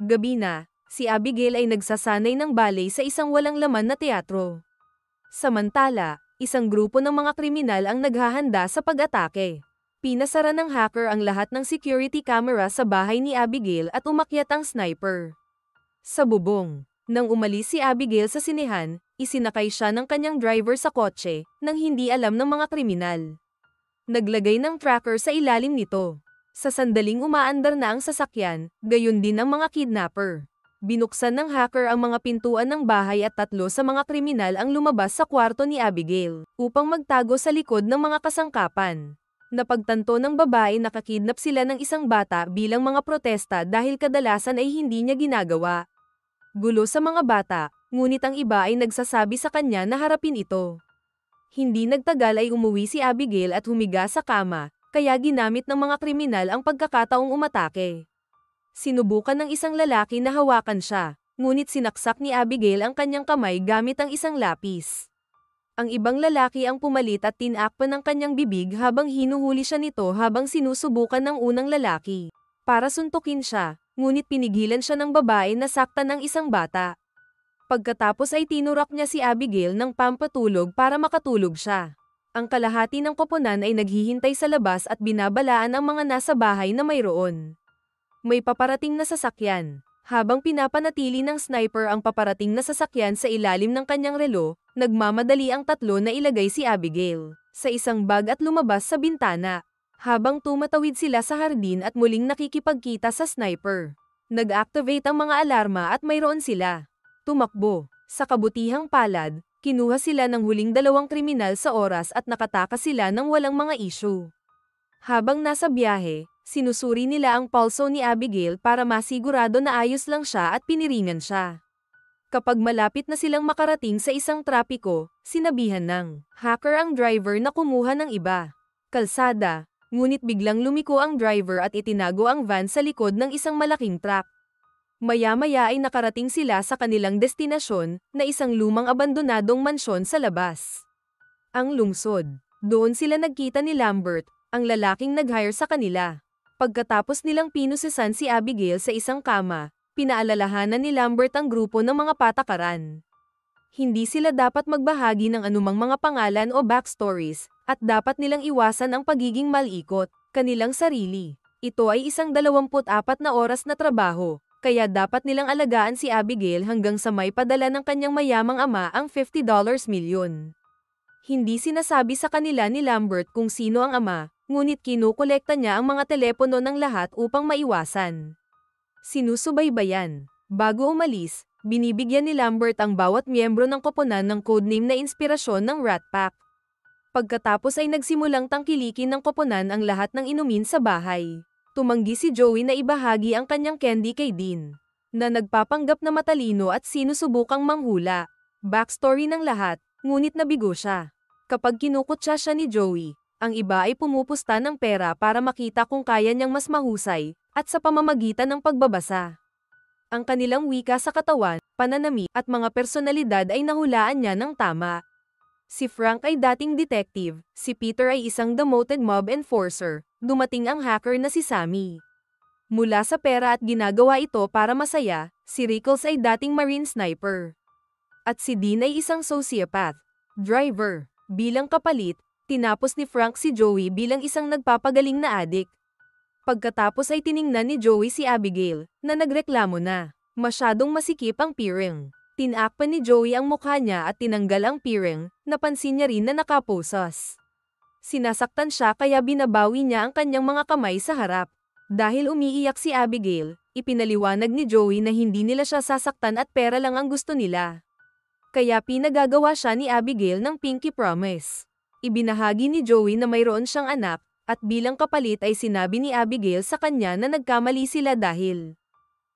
Gabi na, si Abigail ay nagsasanay ng ballet sa isang walang laman na teatro. Samantala, isang grupo ng mga kriminal ang naghahanda sa pag-atake. Pinasara ng hacker ang lahat ng security camera sa bahay ni Abigail at umakyat ang sniper sa bubong. Nang umalis si Abigail sa sinehan, isinakay siya ng kanyang driver sa kotse, nang hindi alam ng mga kriminal. Naglagay ng tracker sa ilalim nito. Sa sandaling umaandar na ang sasakyan, gayon din ang mga kidnapper. Binuksan ng hacker ang mga pintuan ng bahay at 3 sa mga kriminal ang lumabas sa kwarto ni Abigail, upang magtago sa likod ng mga kasangkapan. Napagtanto ng babae na nakakidnap sila ng isang bata bilang mga protesta dahil kadalasan ay hindi niya ginagawa. Gulo sa mga bata, ngunit ang iba ay nagsasabi sa kanya na harapin ito. Hindi nagtagal ay umuwi si Abigail at humiga sa kama, kaya ginamit ng mga kriminal ang pagkakataong umatake. Sinubukan ng isang lalaki na hawakan siya, ngunit sinaksak ni Abigail ang kanyang kamay gamit ang isang lapis. Ang ibang lalaki ang pumalit at tinakpan ng kanyang bibig habang hinuhuli siya nito habang sinusubukan ng unang lalaki para suntukin siya, ngunit pinigilan siya ng babae na saktan ng isang bata. Pagkatapos ay tinurak niya si Abigail ng pampatulog para makatulog siya. Ang kalahati ng koponan ay naghihintay sa labas at binabalaan ang mga nasa bahay na mayroon. May paparating na sasakyan. Habang pinapanatili ng sniper ang paparating na sasakyan sa ilalim ng kanyang relo, nagmamadali ang 3 na ilagay si Abigail sa isang bag at lumabas sa bintana. Habang tumatawid sila sa hardin at muling nakikipagkita sa sniper, nag-activate ang mga alarma at mayroon sila tumakbo. Sa kabutihang palad, kinuha sila ng huling 2 kriminal sa oras at nakatakas sila ng walang mga issue. Habang nasa biyahe, sinusuri nila ang pulso ni Abigail para masigurado na ayos lang siya at piniringan siya. Kapag malapit na silang makarating sa isang trapiko, sinabihan ng hacker ang driver na kumuha ng iba kalsada, ngunit biglang lumiko ang driver at itinago ang van sa likod ng isang malaking truck. Maya-maya ay nakarating sila sa kanilang destinasyon, na isang lumang abandonadong mansyon sa labas. Ang lungsod. Doon sila nagkita ni Lambert, ang lalaking nag-hire sa kanila. Pagkatapos nilang pinusisan si Abigail sa isang kama, pinaalalahanan ni Lambert ang grupo ng mga patakaran. Hindi sila dapat magbahagi ng anumang mga pangalan o backstories, at dapat nilang iwasan ang pagiging malikot, kanilang sarili. Ito ay isang 24 na oras na trabaho, kaya dapat nilang alagaan si Abigail hanggang sa may padala ng kanyang mayamang ama ang $50 milyon. Hindi sinasabi sa kanila ni Lambert kung sino ang ama, ngunit kinukolekta niya ang mga telepono ng lahat upang maiwasan sinusubaybayan. Bago umalis, binibigyan ni Lambert ang bawat miyembro ng koponan ng codename na inspirasyon ng Rat Pack. Pagkatapos ay nagsimulang tangkilikin ng koponan ang lahat ng inumin sa bahay. Tumanggi si Joey na ibahagi ang kanyang candy kay Dean, na nagpapanggap na matalino at sinusubukang manghula. Backstory ng lahat, ngunit nabigo siya. Kapag kinukutsa siya ni Joey, ang iba ay pumupusta ng pera para makita kung kaya niyang mas mahusay, at sa pamamagitan ng pagbabasa. Ang kanilang wika sa katawan, pananamit, at mga personalidad ay nahulaan niya ng tama. Si Frank ay dating detective, si Peter ay isang demoted mob enforcer, dumating ang hacker na si Sammy. Mula sa pera at ginagawa ito para masaya, si Rickles ay dating marine sniper. At si Dean ay isang sociopath, driver. Bilang kapalit, tinapos ni Frank si Joey bilang isang nagpapagaling na adik. Pagkatapos ay tiningnan ni Joey si Abigail, na nagreklamo na masyadong masikip ang piring. Tinakpan ni Joey ang mukha niya at tinanggal ang piring, napansin niya rin na nakaposas. Sinasaktan siya kaya binabawi niya ang kanyang mga kamay sa harap. Dahil umiiyak si Abigail, ipinaliwanag ni Joey na hindi nila siya sasaktan at pera lang ang gusto nila. Kaya pinagagawa siya ni Abigail ng pinky promise. Ibinahagi ni Joey na mayroon siyang anak, at bilang kapalit ay sinabi ni Abigail sa kanya na nagkamali sila dahil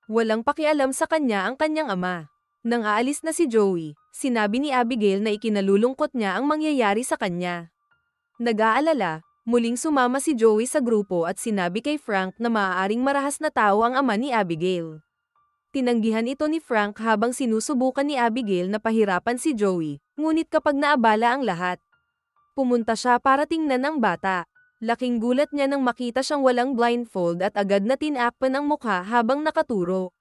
walang pakialam sa kanya ang kanyang ama. Nang aalis na si Joey, sinabi ni Abigail na ikinalulungkot niya ang mangyayari sa kanya. Nag-aalala, muling sumama si Joey sa grupo at sinabi kay Frank na maaaring marahas na tao ang ama ni Abigail. Tinanggihan ito ni Frank habang sinusubukan ni Abigail na pahirapan si Joey, ngunit kapag naabala ang lahat, pumunta siya para tingnan ang bata. Laking gulat niya nang makita siyang walang blindfold at agad na tinakpan ang mukha habang nakaturo.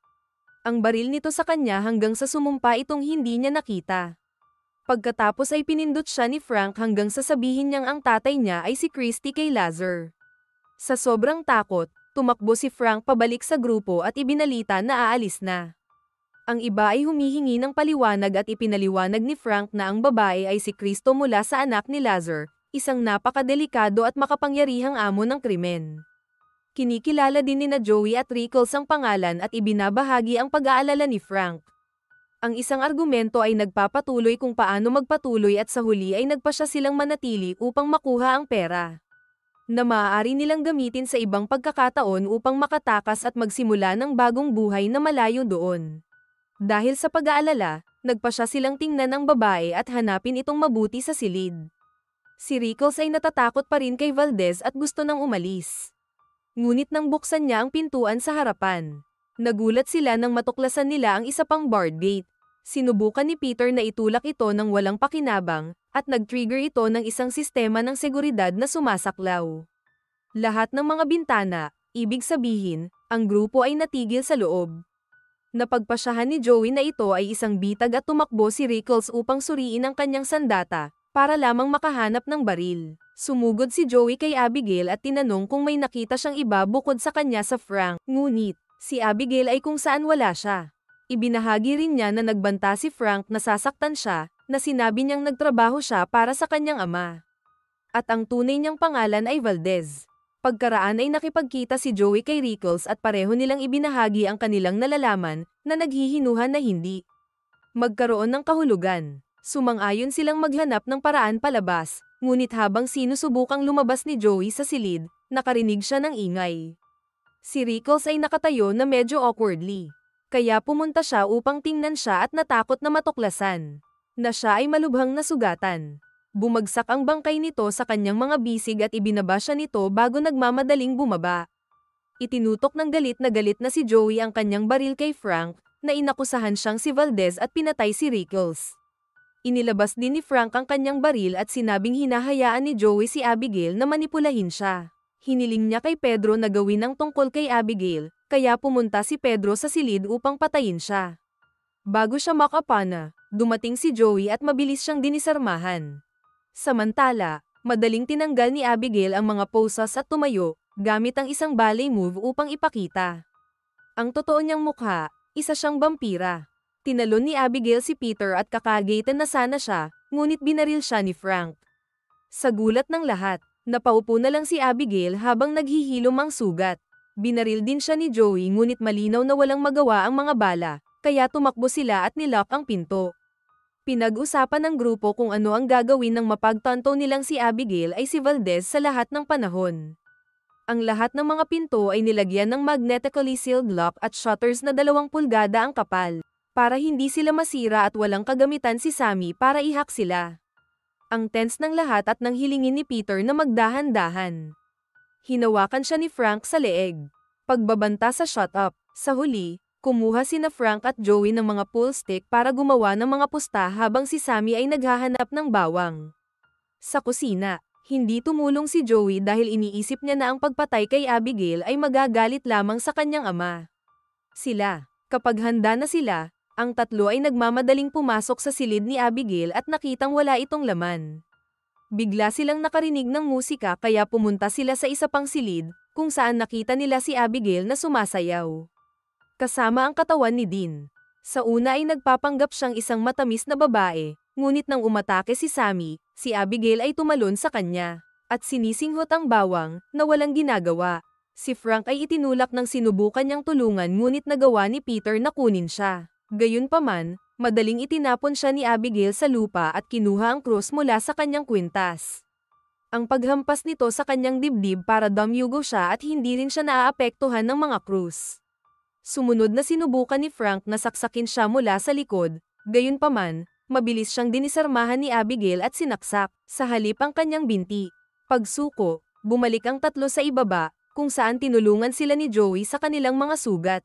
ang baril nito sa kanya hanggang sa sumumpa itong hindi niya nakita. Pagkatapos ay pinindot siya ni Frank hanggang sa sabihin niyang ang tatay niya ay si Christy kay Lazar. Sa sobrang takot, tumakbo si Frank pabalik sa grupo at ibinalita na aalis na. Ang iba ay humihingi ng paliwanag at ipinaliwanag ni Frank na ang babae ay si Cristo mula sa anak ni Lazar, isang napakadelikado at makapangyarihang amo ng krimen. Kinikilala din ni Joey at Rickles ang pangalan at ibinabahagi ang pag-aalala ni Frank. Ang isang argumento ay nagpapatuloy kung paano magpatuloy at sa huli ay nagpasya silang manatili upang makuha ang pera na maaari nilang gamitin sa ibang pagkakataon upang makatakas at magsimula ng bagong buhay na malayo doon. Dahil sa pag-aalala, nagpasya silang tingnan ang babae at hanapin itong mabuti sa silid. Si Rickles ay natatakot pa rin kay Valdez at gusto nang umalis. Ngunit nang buksan niya ang pintuan sa harapan, nagulat sila nang matuklasan nila ang isa pang barred gate. Sinubukan ni Peter na itulak ito ng walang pakinabang, at nag-trigger ito ng isang sistema ng seguridad na sumasaklaw. Lahat ng mga bintana, ibig sabihin, ang grupo ay natigil sa loob. Napagpasyahan ni Joey na ito ay isang bitag at tumakbo si Rickles upang suriin ang kanyang sandata, para lamang makahanap ng baril. Sumugod si Joey kay Abigail at tinanong kung may nakita siyang iba bukod sa kanya sa Frank, ngunit, si Abigail ay kung saan wala siya. Ibinahagi rin niya na nagbanta si Frank na sasaktan siya, na sinabi niyang nagtrabaho siya para sa kanyang ama. At ang tunay niyang pangalan ay Valdez. Pagkaraan ay nakipagkita si Joey kay Rickles at pareho nilang ibinahagi ang kanilang nalalaman, na naghihinuhan na hindi magkaroon ng kahulugan. Sumang-ayon silang maghanap ng paraan palabas, ngunit habang sinusubukang lumabas ni Joey sa silid, nakarinig siya ng ingay. Si Rickles ay nakatayo na medyo awkwardly. Kaya pumunta siya upang tingnan siya at natakot na matuklasan na siya ay malubhang nasugatan. Bumagsak ang bangkay nito sa kanyang mga bisig at ibinaba siya nito bago nagmamadaling bumaba. Itinutok ng galit na si Joey ang kanyang baril kay Frank, na inakusahan siyang si Valdez at pinatay si Rickles. Inilabas din ni Frank ang kanyang baril at sinabing hinahayaan ni Joey si Abigail na manipulahin siya. Hiniling niya kay Pedro na gawin ang tungkol kay Abigail, kaya pumunta si Pedro sa silid upang patayin siya. Bago siya makapana, dumating si Joey at mabilis siyang dinisarmahan. Samantala, madaling tinanggal ni Abigail ang mga posas at tumayo, gamit ang isang ballet move upang ipakita ang totoo niyang mukha, isa siyang vampira. Tinalon ni Abigail si Peter at kakagaitan na sana siya, ngunit binaril siya ni Frank. Sa gulat ng lahat, napaupo na lang si Abigail habang naghihilom ang sugat. Binaril din siya ni Joey ngunit malinaw na walang magawa ang mga bala, kaya tumakbo sila at nilock ang pinto. Pinag-usapan ng grupo kung ano ang gagawin ng mapagtanto nilang si Abigail ay si Valdez sa lahat ng panahon. Ang lahat ng mga pinto ay nilagyan ng magnetically sealed lock at shutters na 2 pulgada ang kapal, para hindi sila masira at walang kagamitan si Sammy para i-hack sila. Ang tense ng lahat at nang hilingin ni Peter na magdahan-dahan. Hinawakan siya ni Frank sa leeg. Pagbabanta sa shut up, sa huli, kumuha sina Frank at Joey ng mga pool stick para gumawa ng mga pusta habang si Sammy ay naghahanap ng bawang. Sa kusina, hindi tumulong si Joey dahil iniisip niya na ang pagpatay kay Abigail ay magagalit lamang sa kanyang ama. Kapag handa na sila, ang tatlo ay nagmamadaling pumasok sa silid ni Abigail at nakitang wala itong laman. Bigla silang nakarinig ng musika kaya pumunta sila sa isa pang silid, kung saan nakita nila si Abigail na sumasayaw kasama ang katawan ni Dean. Sa una ay nagpapanggap siyang isang matamis na babae, ngunit nang umatake si Sammy, si Abigail ay tumalon sa kanya, at sinisinghot ang bawang, na walang ginagawa. Si Frank ay itinulak ng sinubukan niyang tulungan ngunit nagawa ni Peter na kunin siya. Gayunpaman, madaling itinapon siya ni Abigail sa lupa at kinuha ang krus mula sa kanyang kwintas. Ang paghampas nito sa kanyang dibdib para damyugo siya at hindi rin siya naaapektuhan ng mga krus. Sumunod na sinubukan ni Frank na saksakin siya mula sa likod, gayunpaman, mabilis siyang dinisarmahan ni Abigail at sinaksak, sa halip ang kanyang binti. Pagsuko, bumalik ang tatlo sa ibaba, kung saan tinulungan sila ni Joey sa kanilang mga sugat.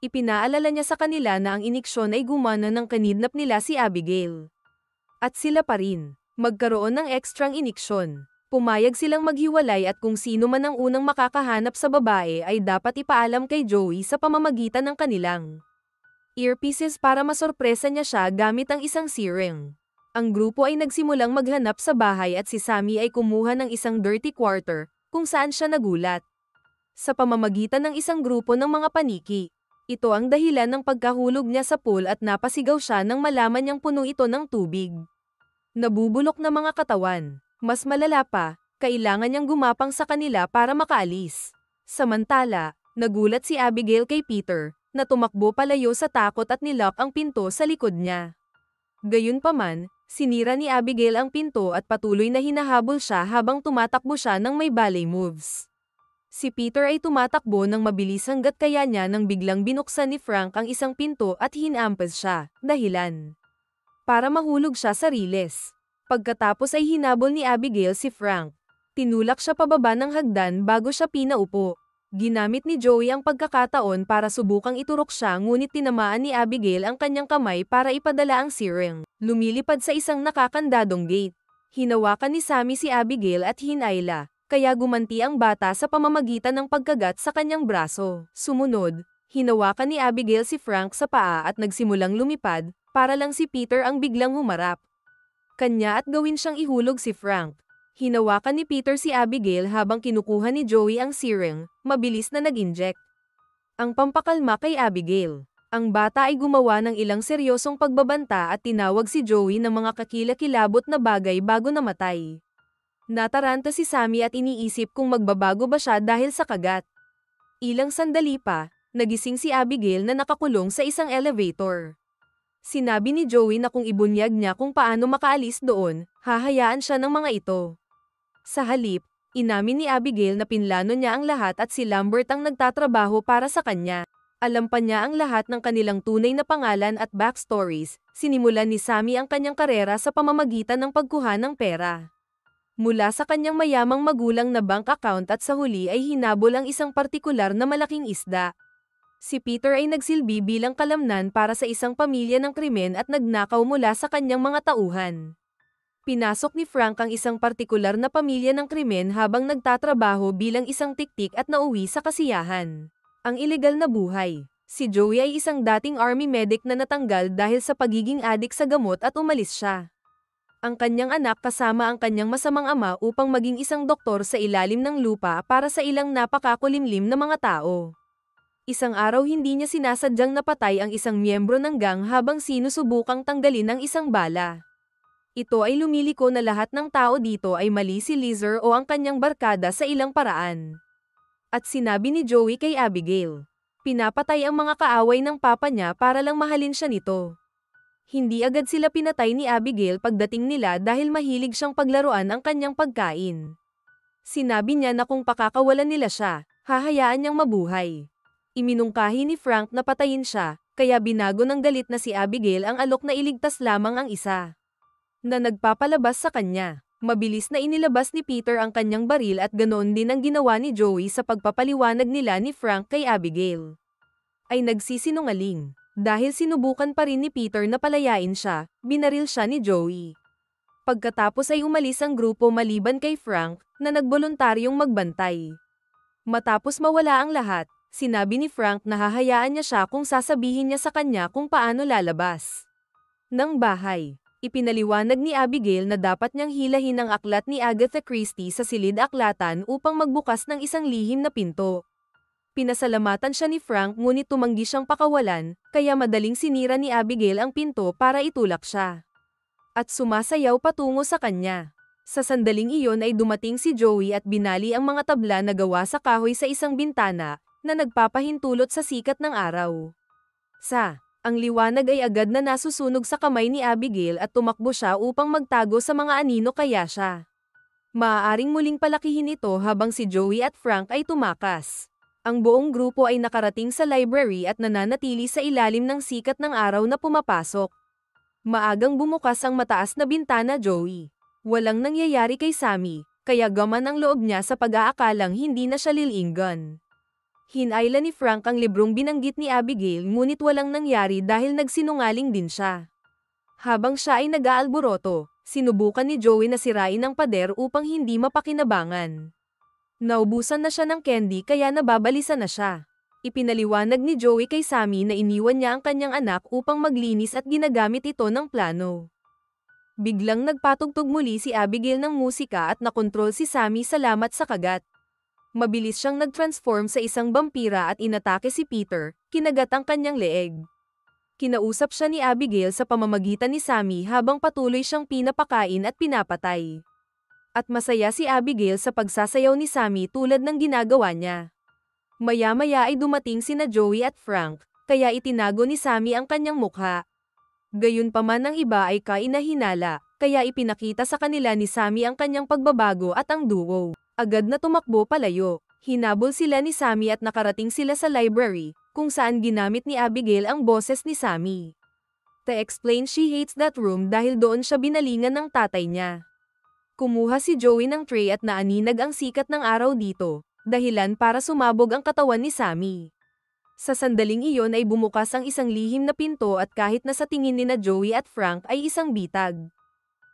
Ipinaalala niya sa kanila na ang iniksyon ay gumana ng kanidnap nila si Abigail. At sila pa rin, magkaroon ng ekstrang iniksyon. Pumayag silang maghiwalay at kung sino man ang unang makakahanap sa babae ay dapat ipaalam kay Joey sa pamamagitan ng kanilang earpieces para masorpresa niya siya gamit ang isang searing. Ang grupo ay nagsimulang maghanap sa bahay at si Sammy ay kumuha ng isang dirty quarter, kung saan siya nagulat. Sa pamamagitan ng isang grupo ng mga paniki. Ito ang dahilan ng pagkahulog niya sa pool at napasigaw siya nang malaman niyang puno ito ng tubig. Nabubulok na mga katawan. Mas malala pa, kailangan niyang gumapang sa kanila para makaalis. Samantala, nagulat si Abigail kay Peter, na tumakbo palayo sa takot at nilock ang pinto sa likod niya. Gayunpaman, sinira ni Abigail ang pinto at patuloy na hinahabol siya habang tumatakbo siya ng may ballet moves. Si Peter ay tumatakbo ng mabilis hanggat kaya niya nang biglang binuksan ni Frank ang isang pinto at hinampas siya, dahilan para mahulog siya sa riles. Pagkatapos ay hinabol ni Abigail si Frank. Tinulak siya pababa ng hagdan bago siya pinaupo. Ginamit ni Joey ang pagkakataon para subukang iturok siya ngunit tinamaan ni Abigail ang kanyang kamay para ipadala ang searing. Lumilipad sa isang nakakandadong gate. Hinawakan ni Sammy si Abigail at hinayla, kaya gumanti ang bata sa pamamagitan ng pagkagat sa kanyang braso. Sumunod, hinawakan ni Abigail si Frank sa paa at nagsimulang lumipad, para lang si Peter ang biglang humarap kanya at gawin siyang ihulog si Frank. Hinawakan ni Peter si Abigail habang kinukuha ni Joey ang searing, mabilis na nag-inject. Ang pampakalma kay Abigail. Ang bata ay gumawa ng ilang seryosong pagbabanta at tinawag si Joey ng mga kakilakilabot na bagay bago namatay. Nataranta si Sammy at iniisip kung magbabago ba siya dahil sa kagat. Ilang sandali pa, nagising si Abigail na nakakulong sa isang elevator. Sinabi ni Joey na kung ibunyag niya kung paano makaalis doon, hahayaan siya ng mga ito. Sa halip, inamin ni Abigail na pinlano niya ang lahat at si Lambert ang nagtatrabaho para sa kanya. Alam pa niya ang lahat ng kanilang tunay na pangalan at backstories. Sinimulan ni Sammy ang kanyang karera sa pamamagitan ng pagkuha ng pera mula sa kanyang mayamang magulang na bank account at sa huli ay hinabol ang isang partikular na malaking isda. Si Peter ay nagsilbi bilang kalamnan para sa isang pamilya ng krimen at nagnakaw mula sa kanyang mga tauhan. Pinasok ni Frank ang isang partikular na pamilya ng krimen habang nagtatrabaho bilang isang tiktik at nauwi sa kasiyahan. Ang ilegal na buhay. Si Joey ay isang dating army medic na natanggal dahil sa pagiging adik sa gamot at umalis siya. Ang kanyang anak kasama ang kanyang masamang ama upang maging isang doktor sa ilalim ng lupa para sa ilang napakakulimlim na mga tao. Isang araw hindi niya sinasadyang napatay ang isang miyembro ng gang habang sinusubukang tanggalin ang isang bala. Ito ay lumiliko na lahat ng tao dito ay mali si Lizer o ang kanyang barkada sa ilang paraan. At sinabi ni Joey kay Abigail, pinapatay ang mga kaaway ng papa niya para lang mahalin siya nito. Hindi agad sila pinatay ni Abigail pagdating nila dahil mahilig siyang paglaruan ang kanyang pagkain. Sinabi niya na kung pakakawalan nila siya, hahayaan niyang mabuhay. Iminungkahi ni Frank na patayin siya, kaya binago ng galit na si Abigail ang alok na iligtas lamang ang isa na nagpapalabas sa kanya. Mabilis na inilabas ni Peter ang kanyang baril at ganoon din ang ginawa ni Joey sa pagpapaliwanag nila ni Frank kay Abigail. Ay nagsisinungaling. Dahil sinubukan pa rin ni Peter na palayain siya, binaril siya ni Joey. Pagkatapos ay umalis ang grupo maliban kay Frank, na nagboluntaryong magbantay. Matapos mawala ang lahat, sinabi ni Frank na hahayaan niya siya kung sasabihin niya sa kanya kung paano lalabas ng bahay. Ipinaliwanag ni Abigail na dapat niyang hilahin ang aklat ni Agatha Christie sa silid-aklatan upang magbukas ng isang lihim na pinto. Pinasalamatan siya ni Frank ngunit tumanggi siyang pakawalan, kaya madaling sinira ni Abigail ang pinto para itulak siya. At sumasayaw patungo sa kanya. Sa sandaling iyon ay dumating si Joey at binali ang mga tabla na gawa sa kahoy sa isang bintana, na nagpapahintulot sa sikat ng araw. Ang liwanag ay agad na nasusunog sa kamay ni Abigail at tumakbo siya upang magtago sa mga anino kaya siya. Maaaring muling palakihin ito habang si Joey at Frank ay tumakas. Ang buong grupo ay nakarating sa library at nananatili sa ilalim ng sikat ng araw na pumapasok. Maagang bumukas ang mataas na bintana Joey. Walang nangyayari kay Sammy, kaya gaman ang loob niya sa pag-aakalang hindi na siya lilinggan. Hinayla ni Frank ang librong binanggit ni Abigail ngunit walang nangyari dahil nagsinungaling din siya. Habang siya ay nag-aalboroto, sinubukan ni Joey na sirain ang pader upang hindi mapakinabangan. Naubusan na siya ng candy kaya nababalisan na siya. Ipinaliwanag ni Joey kay Sammy na iniwan niya ang kanyang anak upang maglinis at ginagamit ito ng plano. Biglang nagpatugtog muli si Abigail ng musika at nakontrol si Sammy salamat sa kagat. Mabilis siyang nag-transform sa isang vampira at inatake si Peter, kinagat ang kanyang leeg. Kinausap siya ni Abigail sa pamamagitan ni Sammy habang patuloy siyang pinapakain at pinapatay. At masaya si Abigail sa pagsasayaw ni Sammy tulad ng ginagawa niya. Maya-maya ay dumating sina Joey at Frank, kaya itinago ni Sammy ang kanyang mukha. Gayunpaman ang iba ay kainahinala, kaya ipinakita sa kanila ni Sammy ang kanyang pagbabago at ang duo. Agad na tumakbo palayo. Hinabol sila ni Sammy at nakarating sila sa library, kung saan ginamit ni Abigail ang boses ni Sammy. To explain she hates that room dahil doon siya binalingan ng tatay niya. Kumuha si Joey ng tray at naaninag ang sikat ng araw dito, dahilan para sumabog ang katawan ni Sammy. Sa sandaling iyon ay bumukas ang isang lihim na pinto at kahit na sa tingin ni na Joey at Frank ay isang bitag.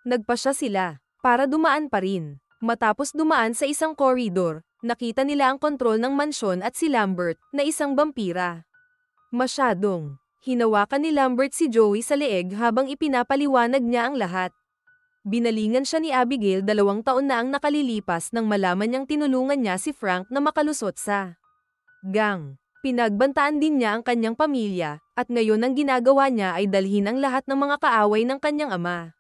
Nagpasya sila, para dumaan pa rin. Matapos dumaan sa isang koridor, nakita nila ang kontrol ng mansyon at si Lambert, na isang vampira. Masyadong. Hinawakan ni Lambert si Joey sa leeg habang ipinapaliwanag niya ang lahat. Binalingan siya ni Abigail 2 taon na ang nakalilipas nang malaman niyang tinulungan niya si Frank na makalusot sa gang. Pinagbantaan din niya ang kanyang pamilya, at ngayon ang ginagawa niya ay dalhin ang lahat ng mga kaaway ng kanyang ama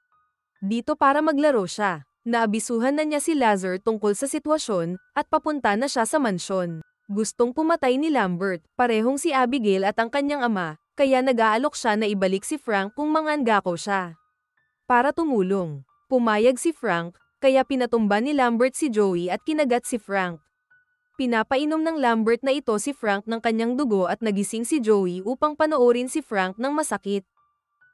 dito para maglaro siya. Naabisuhan na niya si Lazar tungkol sa sitwasyon, at papunta na siya sa mansyon. Gustong pumatay ni Lambert, parehong si Abigail at ang kanyang ama, kaya nag-aalok siya na ibalik si Frank kung manganggako siya. Para tumulong, pumayag si Frank, kaya pinatumba ni Lambert si Joey at kinagat si Frank. Pinapainom ng Lambert na ito si Frank ng kanyang dugo at nagising si Joey upang panoorin si Frank ng masakit.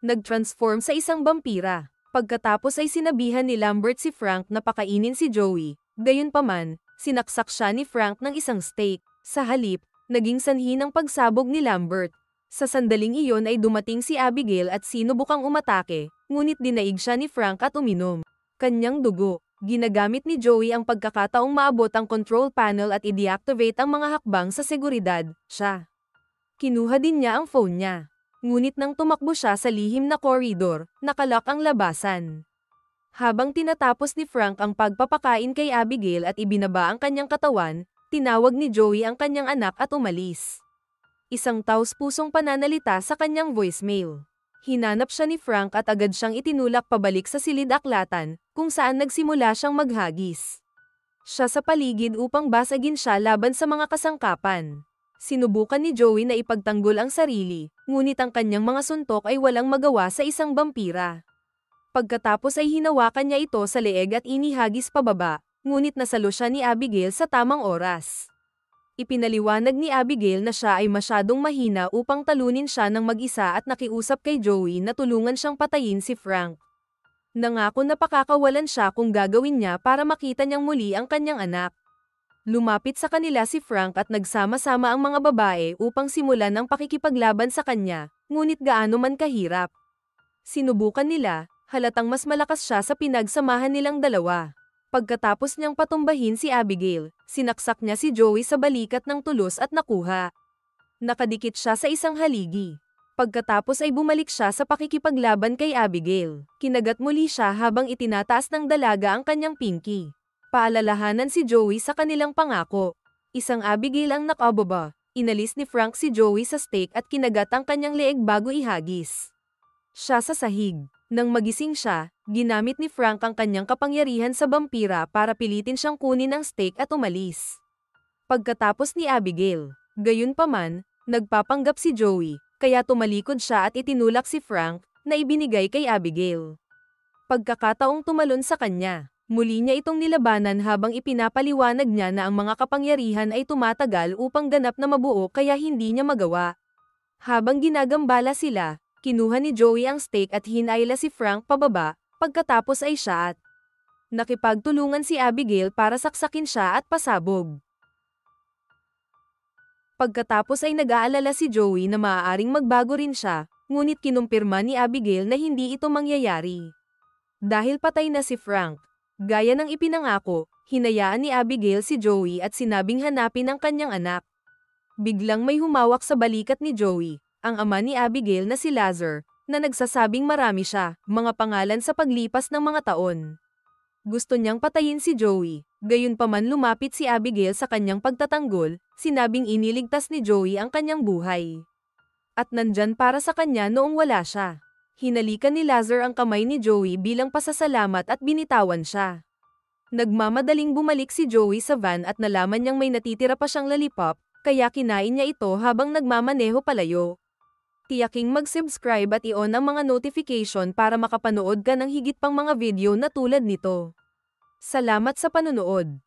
Nag-transform sa isang vampira. Pagkatapos ay sinabihan ni Lambert si Frank na pakainin si Joey. Gayunpaman, sinaksak siya ni Frank ng isang steak. Sa halip, naging sanhi ng pagsabog ni Lambert. Sa sandaling iyon ay dumating si Abigail at sinubukang umatake, ngunit dinaig siya ni Frank at uminom kanyang dugo. Ginagamit ni Joey ang pagkakataong maabot ang control panel at i-deactivate ang mga hakbang sa seguridad. Kinuha din niya ang phone niya. Ngunit nang tumakbo siya sa lihim na koridor, nakalock ang labasan. Habang tinatapos ni Frank ang pagpapakain kay Abigail at ibinaba ang kanyang katawan, tinawag ni Joey ang kanyang anak at umalis. Isang taos-pusong pananalita sa kanyang voicemail. Hinanap siya ni Frank at agad siyang itinulak pabalik sa silid-aklatan, kung saan nagsimula siyang maghagis. Siya sa paligid upang basagin siya laban sa mga kasangkapan. Sinubukan ni Joey na ipagtanggol ang sarili, ngunit ang kanyang mga suntok ay walang magawa sa isang vampira. Pagkatapos ay hinawakan niya ito sa leeg at inihagis pababa, ngunit nasalo siya ni Abigail sa tamang oras. Ipinaliwanag ni Abigail na siya ay masyadong mahina upang talunin siya ng mag-isa at nakiusap kay Joey na tulungan siyang patayin si Frank. Nangako na pakakawalan siya kung gagawin niya para makita niyang muli ang kanyang anak. Lumapit sa kanila si Frank at nagsama-sama ang mga babae upang simulan ang pakikipaglaban sa kanya, ngunit gaano man kahirap. Sinubukan nila, halatang mas malakas siya sa pinagsamahan nilang dalawa. Pagkatapos niyang patumbahin si Abigail, sinaksak niya si Joey sa balikat ng tulos at nakuha. Nakadikit siya sa isang haligi. Pagkatapos ay bumalik siya sa pakikipaglaban kay Abigail. Kinagat muli siya habang itinataas ng dalaga ang kanyang pinky. Paalalahanan si Joey sa kanilang pangako. Isang Abigail ang nakababa. Inalis ni Frank si Joey sa stake at kinagat ang kanyang leeg bago ihagis siya sa sahig. Nang magising siya, ginamit ni Frank ang kanyang kapangyarihan sa vampira para pilitin siyang kunin ang stake at umalis. Pagkatapos ni Abigail, gayunpaman, nagpapanggap si Joey, kaya tumalikod siya at itinulak si Frank, na ibinigay kay Abigail. Pagkakataong tumalon sa kanya. Muli niya itong nilabanan habang ipinapaliwanag niya na ang mga kapangyarihan ay tumatagal upang ganap na mabuo kaya hindi niya magawa. Habang ginagambala sila, kinuha ni Joey ang stake at hinayla si Frank pababa, pagkatapos ay siya at nakipagtulungan si Abigail para saksakin siya at pasabog. Pagkatapos ay nag-aalala si Joey na maaaring magbago rin siya, ngunit kinumpirma ni Abigail na hindi ito mangyayari. Dahil patay na si Frank. Gaya ng ipinangako, hinayaan ni Abigail si Joey at sinabing hanapin ang kanyang anak. Biglang may humawak sa balikat ni Joey, ang ama ni Abigail na si Lazar, na nagsasabing marami siya, mga pangalan sa paglipas ng mga taon. Gusto niyang patayin si Joey, gayunpaman lumapit si Abigail sa kanyang pagtatanggol, sinabing iniligtas ni Joey ang kanyang buhay. At nandyan para sa kanya noong wala siya. Hinalikan ni Lazar ang kamay ni Joey bilang pasasalamat at binitawan siya. Nagmamadaling bumalik si Joey sa van at nalaman niyang may natitira pa siyang lollipop, kaya kinain niya ito habang nagmamaneho palayo. Tiyaking mag-subscribe at i-on ang mga notification para makapanood ka ng higit pang mga video na tulad nito. Salamat sa panonood.